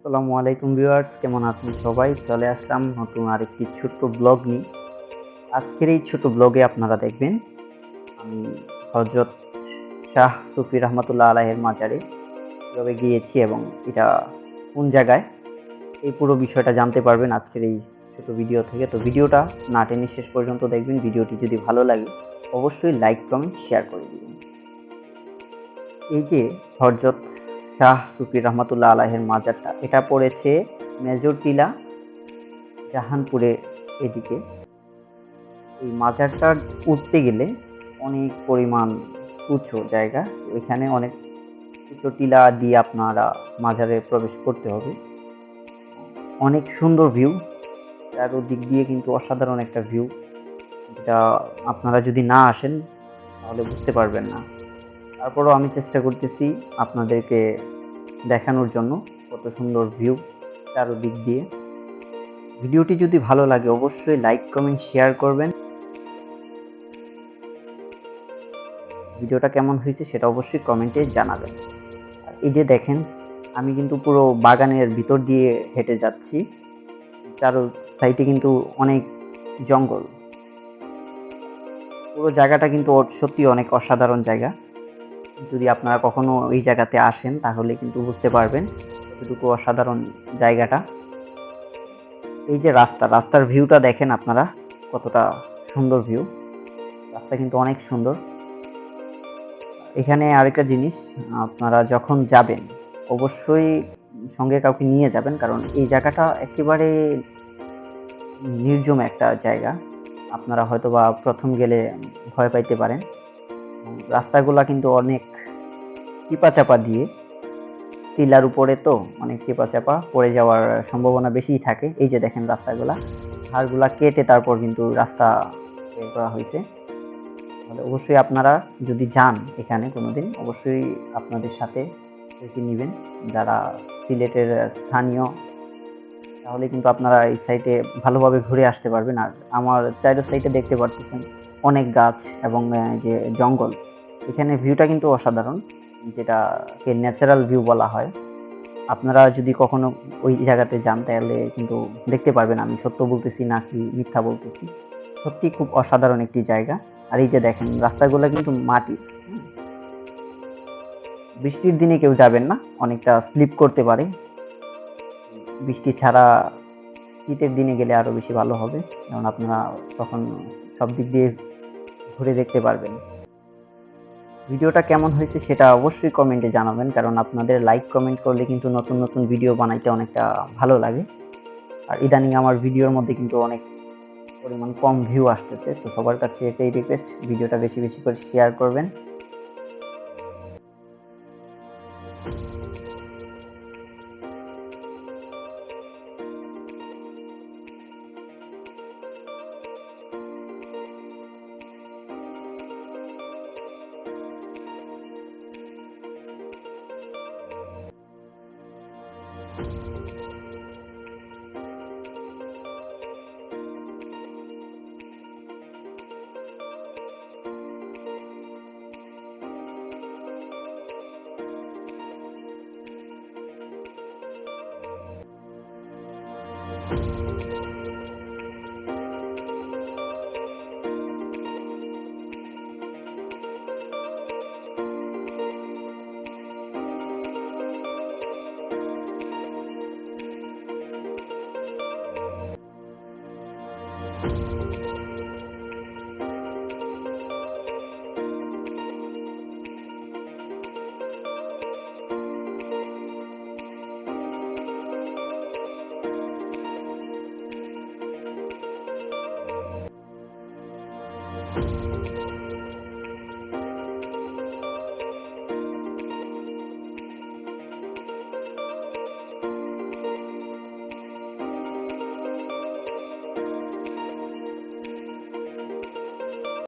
আসসালামু আলাইকুম ভিউয়ার্স, কেমন আছেন সবাই? চলে আসলাম নতুন আরেকটি ছোট্ট ব্লগ নিয়ে। আজকের এই ছোট ব্লগে আপনারা দেখবেন আমি হযরত শাহ সুফি রহমাতুল্লাহ আলাইহির মাজারে কিভাবে গিয়েছি এবং এটা কোন জায়গায়, এই পুরো বিষয়টা জানতে পারবেন আজকের এই ছোট ভিডিও থেকে। তো ভিডিওটা না টেনে শেষ পর্যন্ত দেখবেন। ভিডিওটি যদি ভালো লাগে অবশ্যই লাইক, কমেন্ট, শেয়ার করে দিবেন। এই যে হযরত শাহ সুফি রহমাতুল্লাহ আলাইহির মাজারটা, এটা পড়েছে মেজর টিলা, জাহানপুরে এদিকে। এই মাজারটা উঠতে গেলে অনেক পরিমাণ উঁচু জায়গা। ওইখানে অনেক উঁচু টিলা দিয়ে আপনারা মাজারে প্রবেশ করতে হবে। অনেক সুন্দর ভিউ, চারদিক দিয়ে কিন্তু অসাধারণ একটা ভিউ, যেটা আপনারা যদি না আসেন তাহলে বুঝতে পারবেন না। তারপরেও আমি চেষ্টা করতেছি আপনাদেরকে দেখানোর জন্য কত সুন্দর ভিউ চারদিক দিয়ে। ভিডিওটি যদি ভালো লাগে অবশ্যই লাইক, কমেন্ট, শেয়ার করবেন। ভিডিওটা কেমন হয়েছে সেটা অবশ্যই কমেন্টে জানাবেন। আর এই যে দেখেন, আমি কিন্তু পুরো বাগানের ভিতর দিয়ে হেঁটে যাচ্ছি। চারো সাইডে কিন্তু অনেক জঙ্গল। পুরো জায়গাটা কিন্তু সত্যি অনেক অসাধারণ জায়গা। যদি আপনারা কখনো এই জায়গাতে আসেন তাহলে কিন্তু বুঝতে পারবেন কতটুকু অসাধারণ জায়গাটা। এই যে রাস্তার ভিউটা দেখেন আপনারা, কতটা সুন্দর ভিউ। রাস্তা কিন্তু অনেক সুন্দর। এখানে আরেকটা জিনিস, আপনারা যখন যাবেন অবশ্যই সঙ্গে কাউকে নিয়ে যাবেন, কারণ এই জায়গাটা একেবারে নির্জন একটা জায়গা। আপনারা হয়তোবা প্রথম গেলে ভয় পাইতে পারেন। রাস্তাগুলা কিন্তু অনেক চিপা-চাপা দিয়ে, টিলার উপরে তো অনেক চিপা-চাপা, পড়ে যাওয়ার সম্ভাবনা বেশিই থাকে। এই যে দেখেন রাস্তাগুলা, ধারগুলা কেটে তারপর কিন্তু রাস্তা বের করা হয়েছে। তাহলে অবশ্যই আপনারা যদি যান এখানে কোনোদিন, অবশ্যই আপনাদের সাথে কাউকে নিবেন যারা সিলেটের স্থানীয়। তাহলে কিন্তু আপনারা এই সাইটে ভালোভাবে ঘুরে আসতে পারবেন। আর আমার চাইরো সাইটে দেখতে পারতেছেন অনেক গাছ এবং যে জঙ্গল। এখানে ভিউটা কিন্তু অসাধারণ, যেটাকে ন্যাচারাল ভিউ বলা হয়। আপনারা যদি কখনো ওই জায়গাতে যান তাহলে কিন্তু দেখতে পারবেন আমি সত্য বলতেছি নাকি মিথ্যা বলতেছি। সত্যি খুব অসাধারণ একটি জায়গা। আর এই যে দেখেন রাস্তাগুলো কিন্তু মাটি। বৃষ্টির দিনে কেউ যাবেন না, অনেকটা স্লিপ করতে পারে। বৃষ্টি ছাড়া শীতের দিনে গেলে আরো বেশি ভালো হবে, কারণ আপনারা তখন সব দিক দিয়ে ঘুরে দেখতে পারবেন। ভিডিওটা কেমন হয়েছে সেটা অবশ্যই কমেন্টে জানাবেন, কারণ আপনাদের লাইক, কমেন্ট করলে কিন্তু নতুন নতুন ভিডিও বানাইতে অনেকটা ভালো লাগে। আর ইদানিং আমার ভিডিওর মধ্যে কিন্তু অনেক পরিমাণ কম ভিউ আসতেছে, তো সবার কাছে এটাই রিকোয়েস্ট, ভিডিওটা বেশি বেশি করে শেয়ার করবেন।